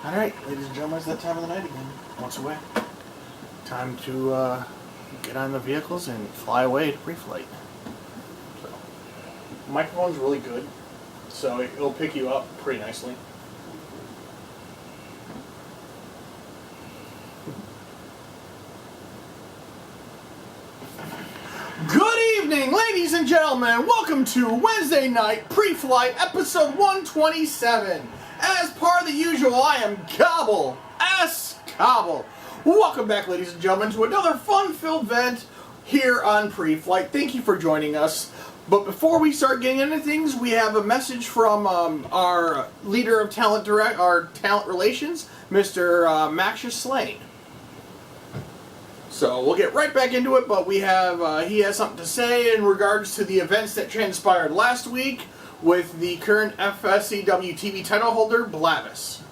Alright, ladies and gentlemen, it's that time of the night again. Once away. Time to get on the vehicles and fly away to Preflight. So, the microphone's really good, so it'll pick you up pretty nicely. Good evening, ladies and gentlemen. Welcome to Wednesday Night Preflight, episode 127. As part of the usual, I am Cobble, S. Cobble. Welcome back, ladies and gentlemen, to another fun-filled event here on Preflight. Thank you for joining us. But before we start getting into things, we have a message from our leader of talent relations, Mr. Maxius Slane. So we'll get right back into it, but we have he has something to say in regards to the events that transpired last week with the current FSCW TV title holder, Blavis.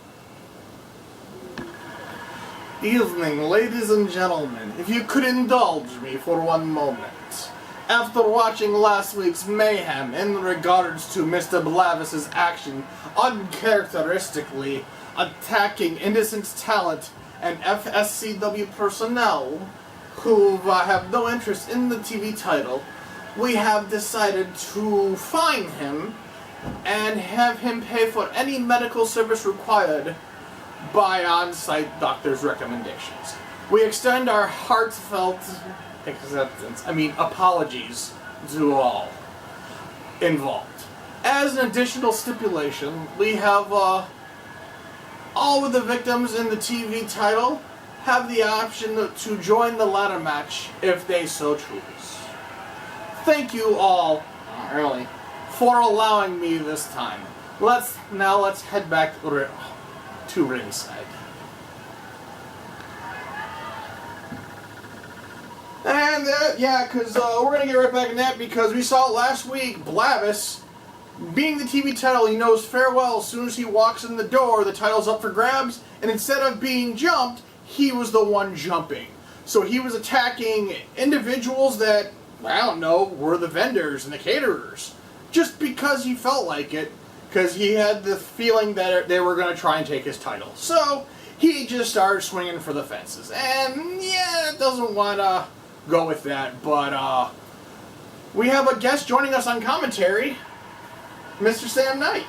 Evening, ladies and gentlemen. If you could indulge me for one moment. After watching last week's mayhem in regards to Mr. Blavis's action uncharacteristically attacking innocent talent and FSCW personnel who have no interest in the TV title, we have decided to fine him and have him pay for any medical service required by on-site doctor's recommendations. We extend our heartfelt apologies to all involved. As an additional stipulation, we have all of the victims in the TV title have the option to join the ladder match if they so choose. Thank you all, for allowing me this time. Let's head back to ringside. And because we're gonna get right back in that because we saw it last week. Blavis, being the TV title, he knows fair well as soon as he walks in the door, the title's up for grabs, and instead of being jumped, he was the one jumping. So he was attacking individuals that, I don't know, were the vendors and the caterers, just because he felt like it, because he had the feeling that they were going to try and take his title. So he just started swinging for the fences. And yeah, it doesn't want to go with that, but we have a guest joining us on commentary, Mr. Sam Knight.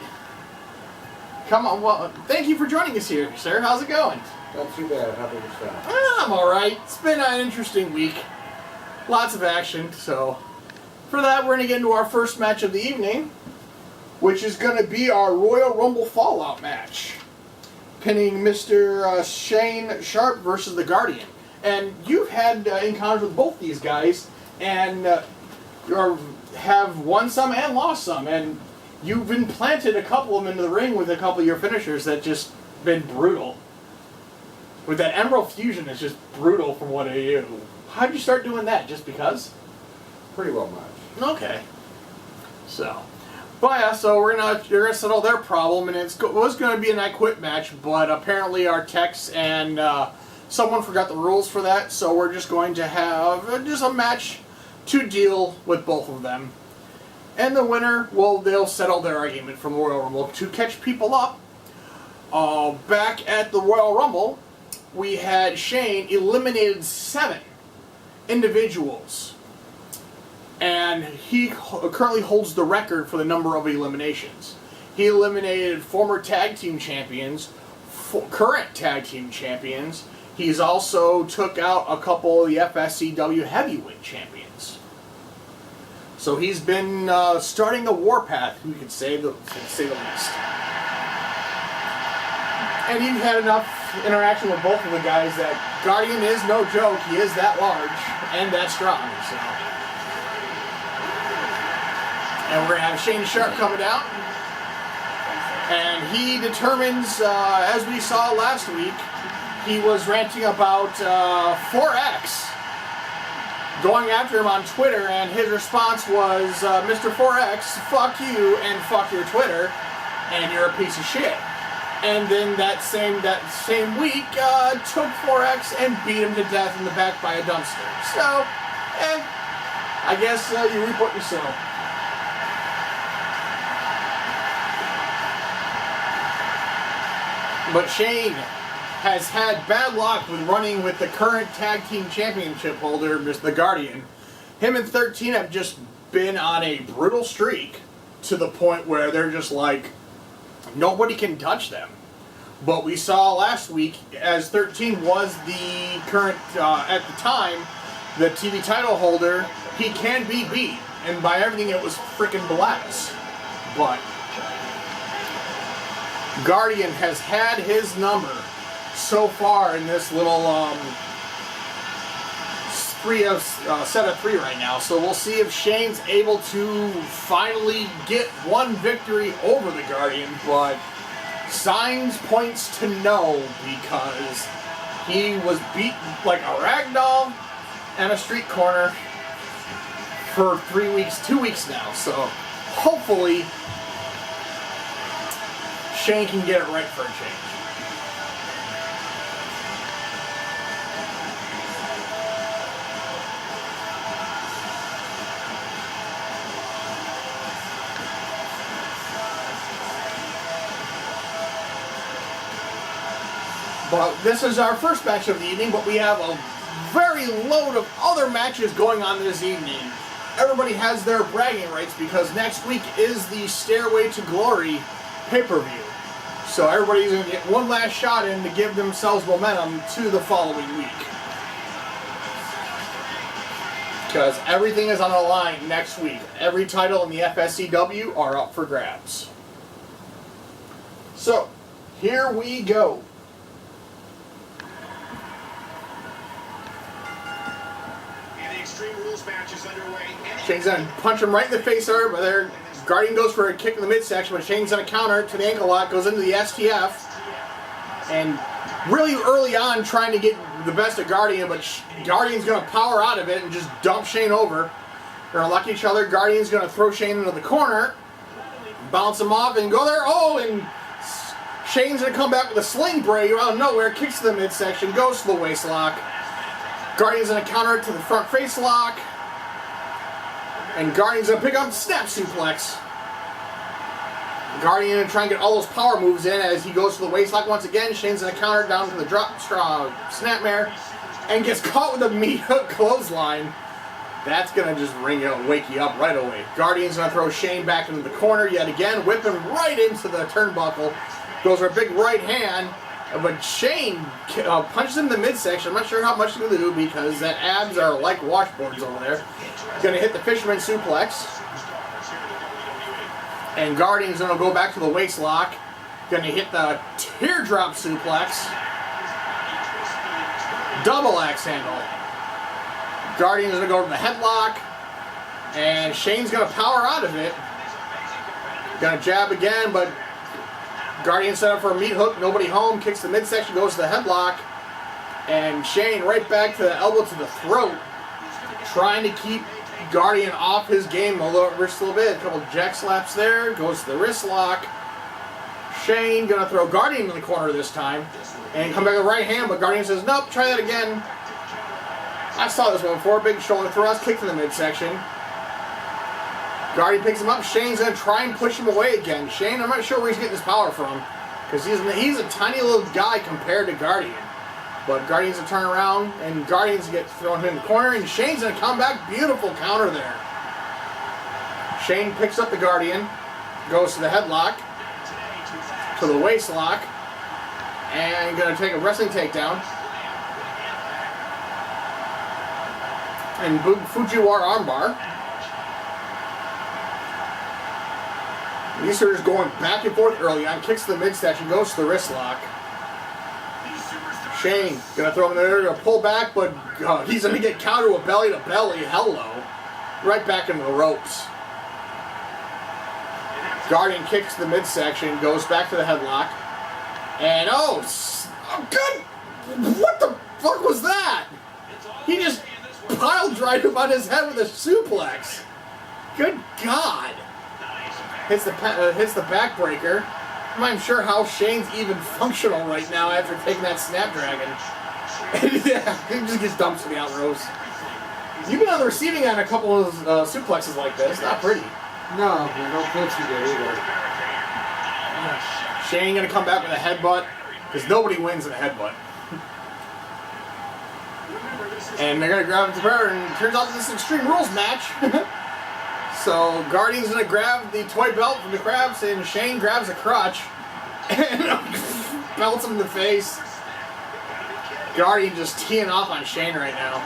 Come on, well, thank you for joining us here, sir. How's it going? Not too bad. How about yourself? I'm alright. It's been an interesting week. Lots of action, so for that we're going to get into our first match of the evening, which is going to be our Royal Rumble Fallout match, pinning Mr. Shane Sharp versus the Guardian. And you've had encounters with both these guys, and have won some and lost some, and you've been planted a couple of them into the ring with a couple of your finishers that just been brutal. With that Emerald Fusion, it's just brutal from what I do. How'd you start doing that? Just because? Pretty well much. Okay. So, but yeah, so you're gonna settle their problem, and it was gonna be an I Quit match, but apparently our techs and someone forgot the rules for that, so we're just going to have just a match to deal with both of them. And the winner, well, they'll settle their argument from the Royal Rumble. To catch people up, back at the Royal Rumble, we had Shane eliminated 7 individuals. And he currently holds the record for the number of eliminations. He eliminated former tag team champions, current tag team champions. He's also took out a couple of the FSCW heavyweight champions. So he's been starting the warpath, we could say the least. And you've had enough interaction with both of the guys that Guardian is no joke. He is that large and that strong. So. And we're going to have Shane Sharp coming out. And he determines, as we saw last week, he was ranting about 4X. Going after him on Twitter, and his response was, Mr. 4X, fuck you and fuck your Twitter, and you're a piece of shit. And then that same week, took 4X and beat him to death in the back by a dumpster. So, I guess you reap what you sow. But Shane has had bad luck with running with the current tag team championship holder, the Guardian. Him and 13 have just been on a brutal streak to the point where they're just like, nobody can touch them. But we saw last week, as 13 was the current, at the time, the TV title holder, he can be beat. And by everything, it was freaking blast. But Guardian has had his number so far in this little set of 3 right now. So we'll see if Shane's able to finally get one victory over the Guardian. But signs points to no, because he was beat like a ragdoll and a street corner for 2 weeks now. So hopefully Shane can get it right for a change. But this is our first match of the evening, but we have a very load of other matches going on this evening. Everybody has their bragging rights because next week is the Stairway to Glory pay-per-view. So everybody's going to get one last shot in to give themselves momentum to the following week. Because everything is on the line next week. Every title in the FSCW are up for grabs. So, here we go. Shane's going to punch him right in the face there, but there, Guardian goes for a kick in the midsection, but Shane's going to counter to the ankle lock, goes into the STF, and really early on trying to get the best of Guardian, but Guardian's going to power out of it and just dump Shane over. They're going to lock each other. Guardian's going to throw Shane into the corner, bounce him off, and go there. Oh, and Shane's going to come back with a sling break out of nowhere, kicks to the midsection, goes to the waist lock. Guardian's going to counter it to the front face lock. And Guardian's going to pick up snap suplex. Guardian going to try and get all those power moves in as he goes to the waist lock once again. Shane's going to counter down to the drop straw snapmare. And gets caught with a meat hook clothesline. That's going to just wake you up right away. Guardian's going to throw Shane back into the corner yet again. Whip him right into the turnbuckle. Goes for a big right hand. But Shane punches him in the midsection. I'm not sure how much he's going to do because the abs are like washboards over there. He's going to hit the fisherman suplex. And Guardian's going to go back to the waist lock. Going to hit the teardrop suplex. Double axe handle. Guardian's going to go to the headlock. And Shane's going to power out of it. Going to jab again, but Guardian set up for a meat hook, nobody home, kicks the midsection, goes to the headlock, and Shane right back to the elbow to the throat, trying to keep Guardian off his game wrist a little bit. A couple jack slaps there, goes to the wrist lock. Shane gonna throw Guardian in the corner this time, and come back with the right hand, but Guardian says, nope, try that again. I saw this one before, big shoulder thrust, kick to the midsection. Guardian picks him up. Shane's going to try and push him away again. Shane, I'm not sure where he's getting his power from. Because he's a tiny little guy compared to Guardian. But Guardian's going to turn around, and Guardian's get thrown in the corner, and Shane's going to come back. Beautiful counter there. Shane picks up the Guardian, goes to the headlock, to the waist lock, and going to take a wrestling takedown. And Fujiwara armbar. These are just going back and forth early on. Kicks to the midsection, goes to the wrist lock. Shane gonna throw him in there, gonna pull back, but he's gonna get countered with belly to belly. Hello. Right back into the ropes. Guardian kicks to the midsection, goes back to the headlock. And oh good! What the fuck was that? He just pile drive him on his head with a suplex. Good God. Hits the backbreaker. I'm not even sure how Shane's even functional right now after taking that Snapdragon. Yeah, he just gets dumped to the out rows. You've been on the receiving end a couple of suplexes like this. Not pretty. No, I don't think you did either. Shane gonna come back with a headbutt. because nobody wins in a headbutt. And they're going to grab the bear, and it turns out this is an Extreme Rules match. So Guardian's going to grab the toy belt from the Crabs, and Shane grabs a crutch and belts him in the face. Guardian just teeing off on Shane right now.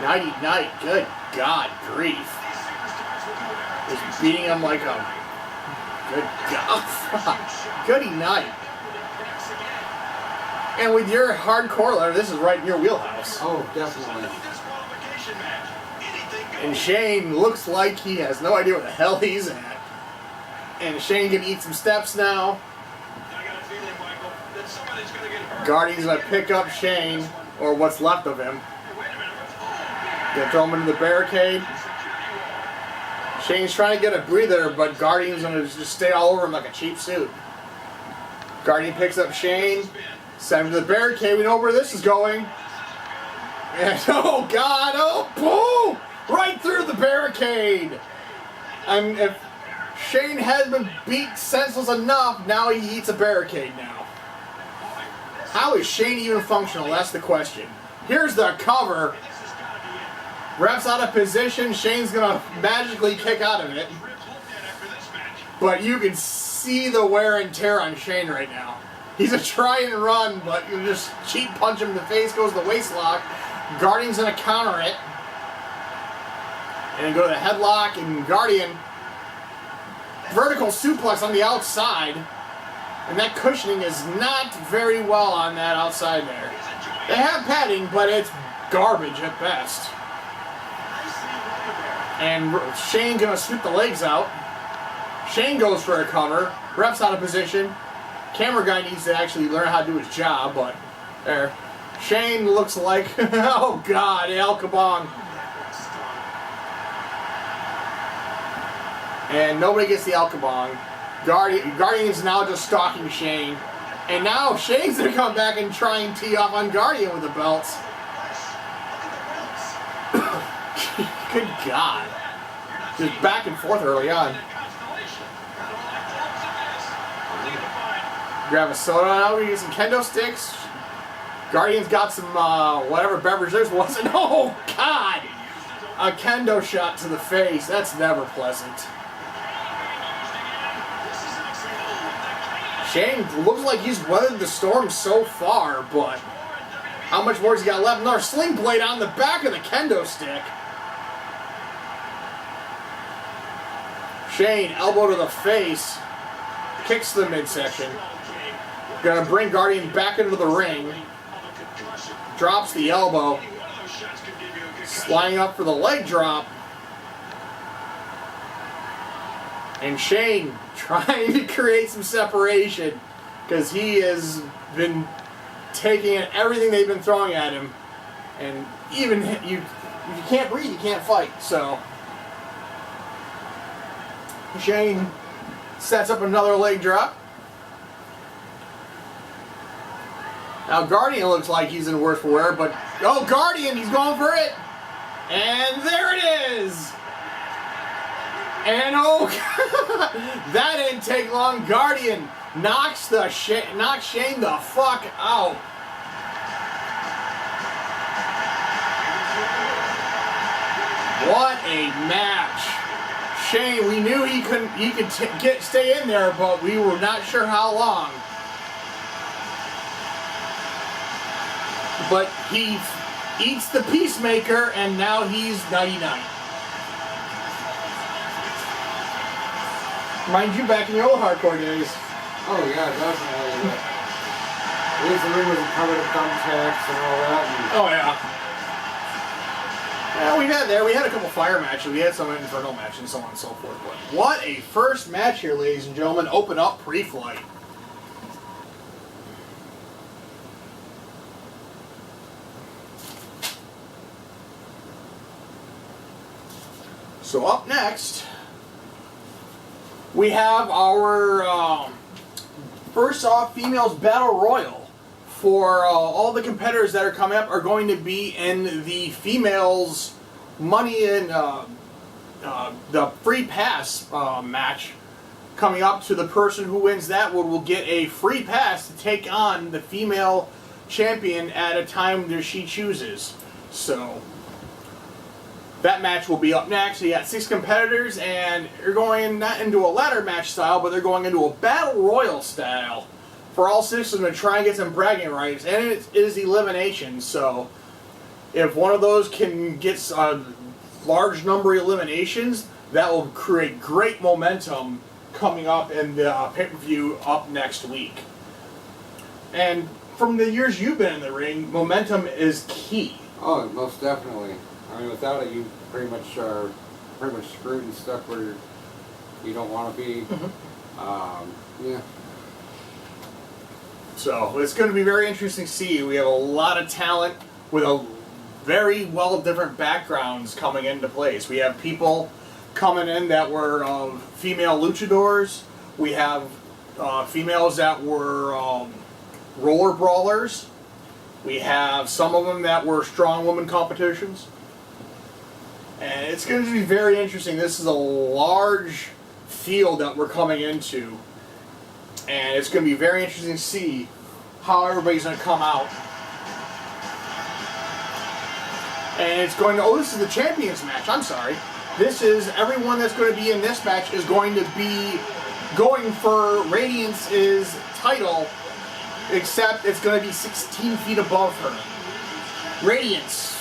Nighty night, good God grief. Just beating him like a good God. Goody night. And with your hardcore letter, this is right in your wheelhouse. Oh, definitely. And Shane looks like he has no idea where the hell he's at. And Shane can eat some steps now. Guardian's gonna pick up Shane, or what's left of him. Gonna throw him into the barricade. Shane's trying to get a breather, but Guardian's gonna just stay all over him like a cheap suit. Guardian picks up Shane, sends him to the barricade. We know where this is going. And oh God, oh boom! Right through the barricade! And if Shane has been beat senseless enough, now he eats a barricade now. How is Shane even functional? That's the question. Here's the cover. Ref's out of position. Shane's gonna magically kick out of it. But you can see the wear and tear on Shane right now. He's a try and run, but you just cheap punch him in the face, goes the waist lock. Guardian's gonna counter it. And go to the headlock, and Guardian vertical suplex on the outside. And that cushioning is not very well on that outside there. They have padding, but it's garbage at best. And Shane gonna sweep the legs out. Shane goes for a cover. Ref's out of position. Camera guy needs to actually learn how to do his job, but there. Shane looks like, oh God, El Kabong. And nobody gets the El Kabong. Guardian's now just stalking Shane. And now Shane's going to come back and try and tee off on Guardian with the belts. Good God. Just back and forth early on. Grab a soda now, we get some kendo sticks. Guardian's got some, whatever beverage this was. And oh, God! A kendo shot to the face. That's never pleasant. Shane looks like he's weathered the storm so far, but how much more has he got left? Another sling blade on the back of the kendo stick. Shane, elbow to the face, kicks the midsection. Gonna bring Guardian back into the ring. Drops the elbow. Sliding up for the leg drop. And Shane trying to create some separation because he has been taking everything they've been throwing at him. And even if you can't breathe, you can't fight. So Shane sets up another leg drop. Now Guardian looks like he's in worse for wear, but oh, Guardian, he's going for it. And there it is. And oh, that didn't take long. Guardian knocks Shane the fuck out. What a match! Shane, we knew he could stay in there, but we were not sure how long. But he eats the Peacemaker, and now he's 99. Mind you, back in your old hardcore days. Oh yeah, definitely. At least the ring was covered in thumbtacks and all that. Oh yeah. Yeah, we had a couple fire matches. We had some Inferno matches and so on and so forth. But what a first match here, ladies and gentlemen. Open up Preflight. So up next, we have our first off females battle royal. For all the competitors that are coming up are going to be in the females money in the free pass match coming up to the person who wins that will get a free pass to take on the female champion at a time that she chooses. So that match will be up next. You got 6 competitors, and they're going not into a ladder match style, but they're going into a battle royal style for all 6 of them to try and get some bragging rights. And it is elimination, so if one of those can get a large number of eliminations, that will create great momentum coming up in the pay-per-view up next week. And from the years you've been in the ring, momentum is key. Oh, most definitely. I mean, without it, you pretty much are screwed and stuck where you don't want to be. Yeah. So it's going to be very interesting to see. We have a lot of talent with a very well different backgrounds coming into place. We have people coming in that were female luchadors. We have females that were roller brawlers. We have some of them that were strong woman competitions. And it's going to be very interesting. This is a large field that we're coming into. And it's going to be very interesting to see how everybody's going to come out. And it's going to, oh, this is the champions match, I'm sorry. This is, everyone that's going to be in this match is going to be going for Radiance's title, except it's going to be 16 feet above her. Radiance,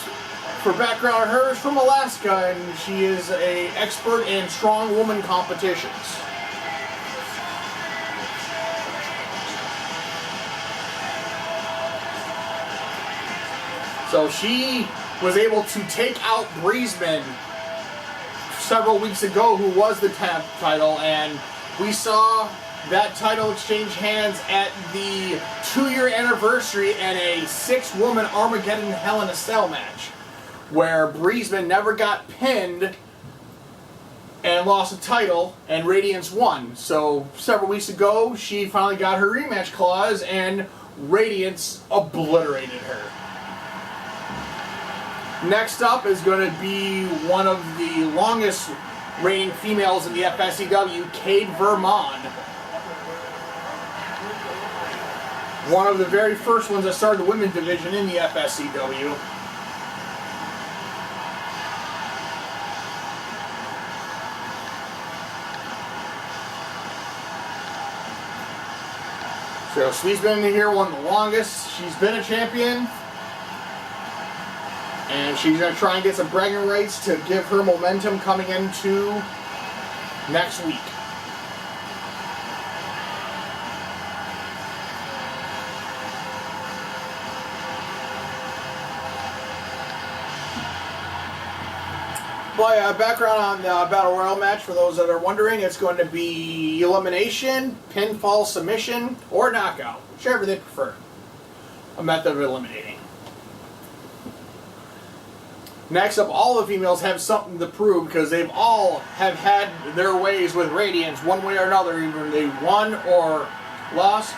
for background, her is from Alaska, and she is an expert in strong woman competitions. So she was able to take out Breezeman several weeks ago, who was the tag title, and we saw that title exchange hands at the 2-year anniversary and a 6-woman Armageddon Hell in a Cell match, where Breezeman never got pinned and lost the title, and Radiance won. So several weeks ago, she finally got her rematch clause, and Radiance obliterated her. Next up is going to be one of the longest reigning females in the FSCW, Cade Vermon. One of the very first ones that started the women's division in the FSCW. So she's been in here one of the longest. She's been a champion. And she's going to try and get some bragging rights to give her momentum coming into next week. But background on the Battle Royal match, for those that are wondering, it's going to be elimination, pinfall, submission, or knockout, whichever they prefer. A method of eliminating. Next up, all the females have something to prove because they've all have had their ways with Radiance one way or another, either they won or lost.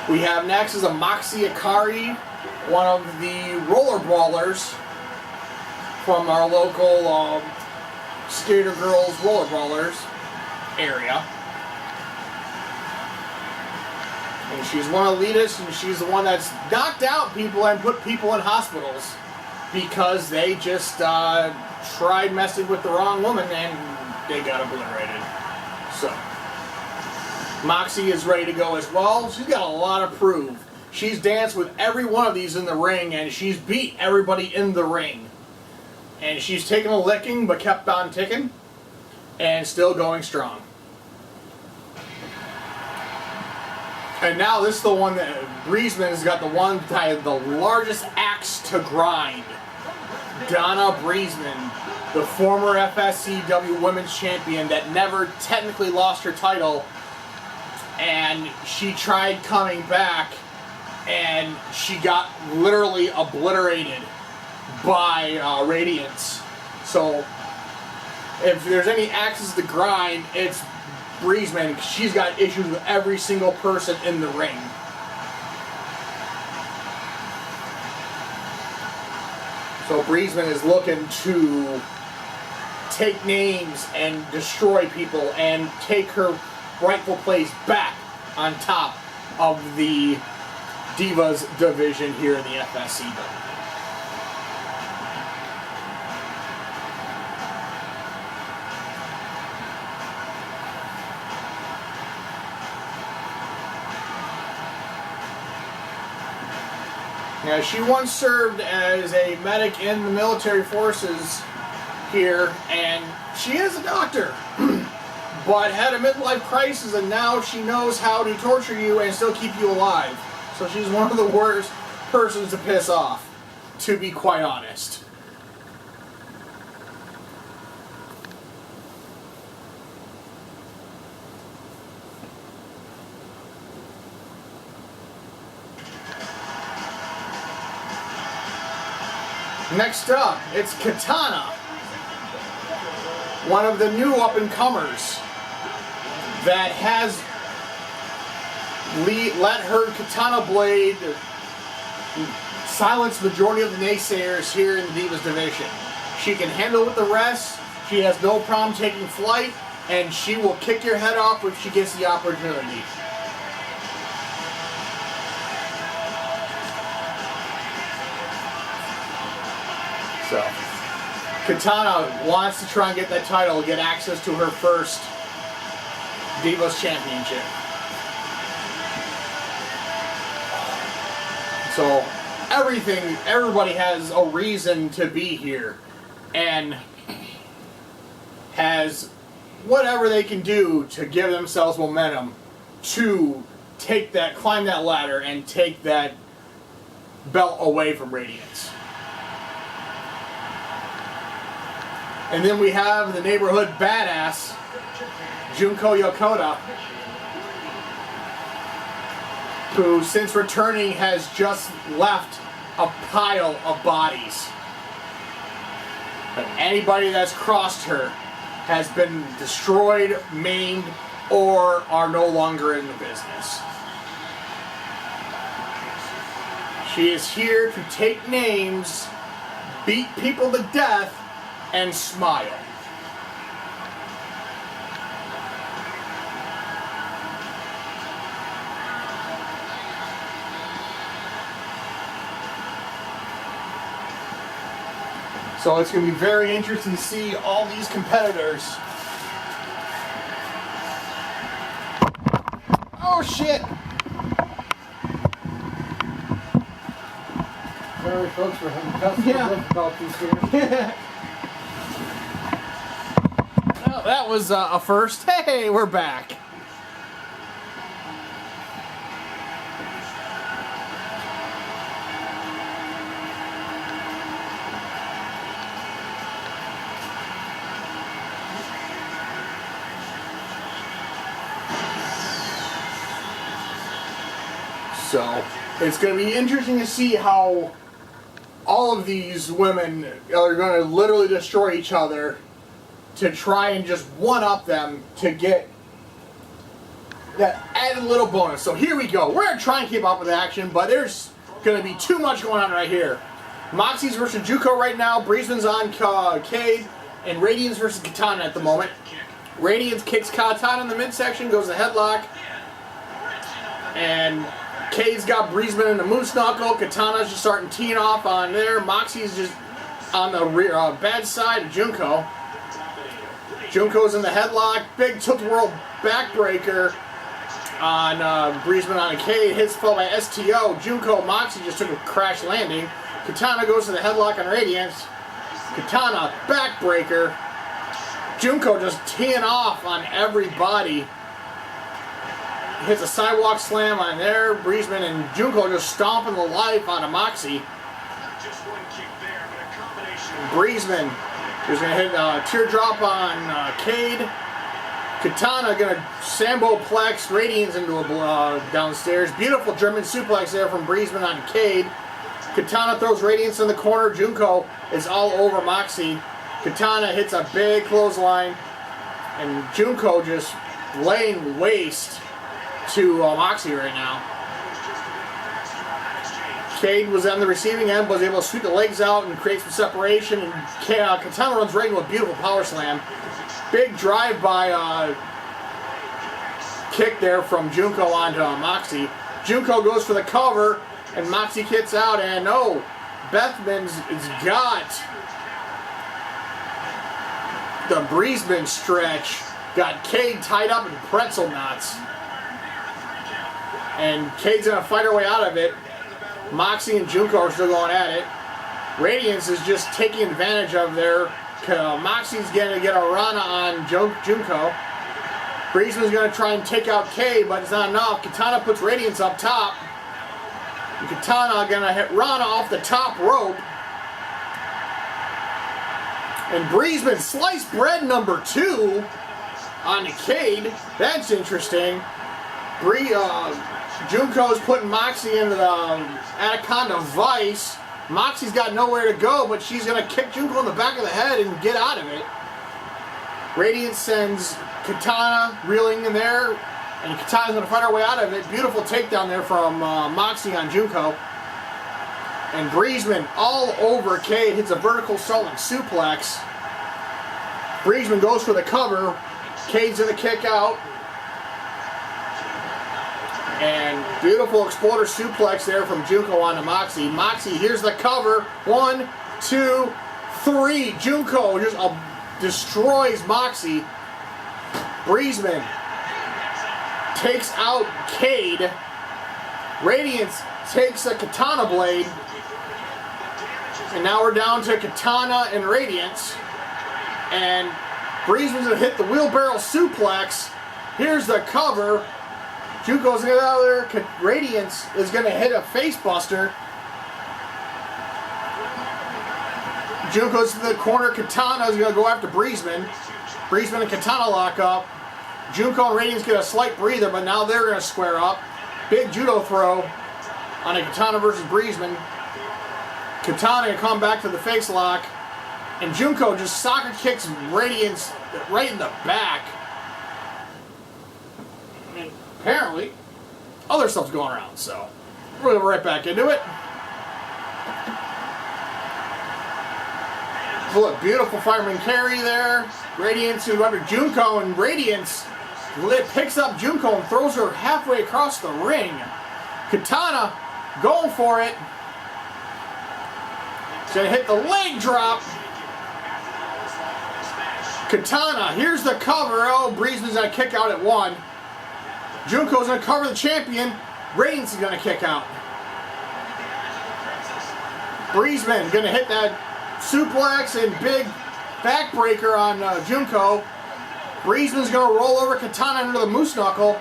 We have next is a Moxie Akari, one of the roller brawlers from our local Skater Girls roller brawlers area. And she's one of the elitists, and she's the one that's knocked out people and put people in hospitals because they just tried messing with the wrong woman and they got obliterated. So, Moxie is ready to go as well. She's got a lot to prove. She's danced with every one of these in the ring, and she's beat everybody in the ring. And she's taken a licking, but kept on ticking, and still going strong. And now this is the one that Breezeman has got, the one that the largest axe to grind. Donna Breezeman, the former FSCW Women's Champion that never technically lost her title, and she tried coming back, and she got literally obliterated by Radiance. So if there's any axes to grind, it's Breezeman. She's got issues with every single person in the ring. So Breezeman is looking to take names and destroy people and take her rightful place back on top of the Divas division here in the FSCW. Now, she once served as a medic in the military forces here, and she is a doctor, but had a midlife crisis, and now she knows how to torture you and still keep you alive. So she's one of the worst persons to piss off, to be quite honest. Next up, it's Katana, one of the new up-and-comers that has let her Katana blade silence the majority of the naysayers here in the Divas division. She can handle with the rest, she has no problem taking flight, and she will kick your head off if she gets the opportunity. So, Katana wants to try and get that title, get access to her first Divas Championship. So, everybody has a reason to be here, and has whatever they can do to give themselves momentum to climb that ladder and take that belt away from Radiance. And then we have the neighborhood badass, Junko Yokota, who, since returning, has just left a pile of bodies. But anybody that's crossed her has been destroyed, maimed, or are no longer in the business. She is here to take names, beat people to death, and smile. So it's going to be very interesting to see all these competitors. Oh shit! Sorry folks, we're having technical difficulties here. Well, that was a first. Hey, we're back. So, it's going to be interesting to see how all of these women are going to literally destroy each other to try and just one-up them to get that added little bonus. So here we go. We're going to try and keep up with the action, but there's going to be too much going on right here. Moxie's versus Junko right now. Breezeman's on Cade, and Radiance versus Katana at the moment. Radiance kicks Katana in the midsection, goes to headlock, and Cade's got Breezeman in the moose knuckle. Katana's just starting teeing off on there. Moxie's just on the rear, bad side of Junko. Junko's in the headlock. Big tilt-the-world backbreaker on Breezeman on a Cade. Hits fell by STO. Junko, Moxie just took a crash landing. Katana goes to the headlock on Radiance. Katana, backbreaker. Junko just teeing off on everybody. Hits a sidewalk slam on there. Breezeman and Junko just stomping the life out of Moxie. Breezeman is going to hit a teardrop on Cade. Katana going to Sambo-plex Radiance into a downstairs. Beautiful German suplex there from Breezeman on Cade. Katana throws Radiance in the corner. Junko is all over Moxie. Katana hits a big clothesline. And Junko just laying waste to Moxie right now. Cade was on the receiving end, was able to sweep the legs out and create some separation, and Katana runs right into a beautiful power slam. Big drive-by kick there from Junko onto Moxie. Junko goes for the cover, and Moxie kicks out, and no, Bethman's got the Breezeman stretch. Got Cade tied up in pretzel knots. And Cade's going to fight her way out of it. Moxie and Junko are still going at it. Radiance is just taking advantage of their... Moxie's going to get a Rana on Junko. Breezeman's going to try and take out Cade, but it's not enough. Katana puts Radiance up top. And Katana going to hit Rana off the top rope. And Breezeman sliced bread number 2 on Cade. That's interesting. Junko's putting Moxie into the Anaconda Vice. Moxie's got nowhere to go, but she's going to kick Junko in the back of the head and get out of it. Radiance sends Katana reeling in there, and Katana's going to fight her way out of it. Beautiful takedown there from Moxie on Junko. And Breezeman all over Cade, hits a vertical Solid suplex. Breezeman goes for the cover. Cade's going to kick out. And beautiful exploder suplex there from Junko onto Moxie. Moxie, here's the cover. 1, 2, 3. Junko just destroys Moxie. Breezeman takes out Cade. Radiance takes a Katana blade. And now we're down to Katana and Radiance. And Breezeman's going to hit the wheelbarrow suplex. Here's the cover. Junko's going to get out of there. Radiance is going to hit a face buster. Junko's in the corner. Katana is going to go after Breezeman. Breezeman and Katana lock up. Junko and Radiance get a slight breather, but now they're going to square up. Big judo throw on a Katana versus Breezeman. Katana going to come back to the face lock. And Junko just soccer kicks Radiance right in the back. Apparently, other stuff's going around, so we're going to go right back into it. Beautiful fireman carry there. Radiance who under Junko, and Radiance picks up Junko and throws her halfway across the ring. Katana going for it. She's going to hit the leg drop. Katana, here's the cover. Oh, Breezeman's going to kick out at 1. Junko's going to cover the champion. Radiance is going to kick out. Breezeman going to hit that suplex and big backbreaker on Junko. Breezeman's going to roll over Katana into the moose knuckle.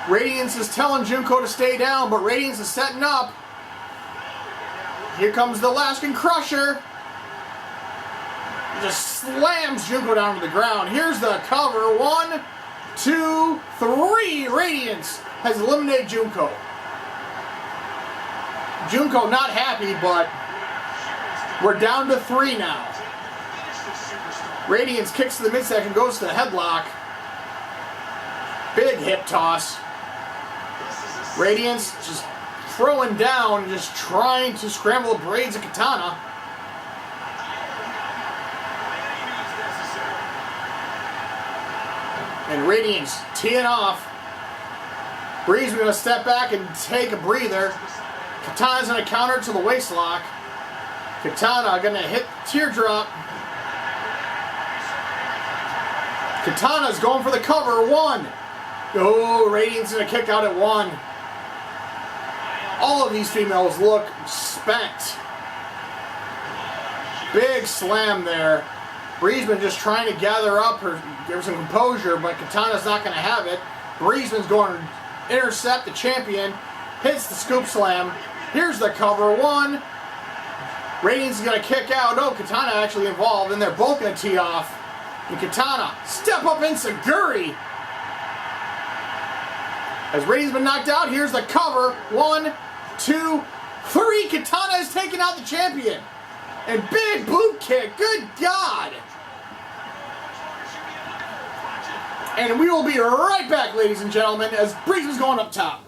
Radiance is telling Junko to stay down, but Radiance is setting up. Here comes the Alaskan Crusher. Just slams Junko down to the ground. Here's the cover. 1, 2, 3. Radiance has eliminated Junko. Junko not happy, but we're down to 3 now. Radiance kicks to the midsection, goes to the headlock. Big hip toss. Radiance just throwing down, just trying to scramble the braids of Katana. And Radiance teeing off. Breeze's going to step back and take a breather. Katana's going to counter to the waist lock. Katana going to hit teardrop. Katana's going for the cover. 1. Oh, Radiance going to kick out at 1. All of these females look spent. Big slam there. Breezeman just trying to gather up her, give her some composure, but Katana's not going to have it. Breezeman's going to intercept the champion. Hits the scoop slam. Here's the cover. 1. Radiance is going to kick out. No, Katana actually involved, and they're both going to tee off. And Katana, step up ensiguri. As Radiance been knocked out, here's the cover. 1, 2, 3. Katana has taken out the champion. And big boot kick. Good God. And we will be right back, ladies and gentlemen, as Breezeman's going up top.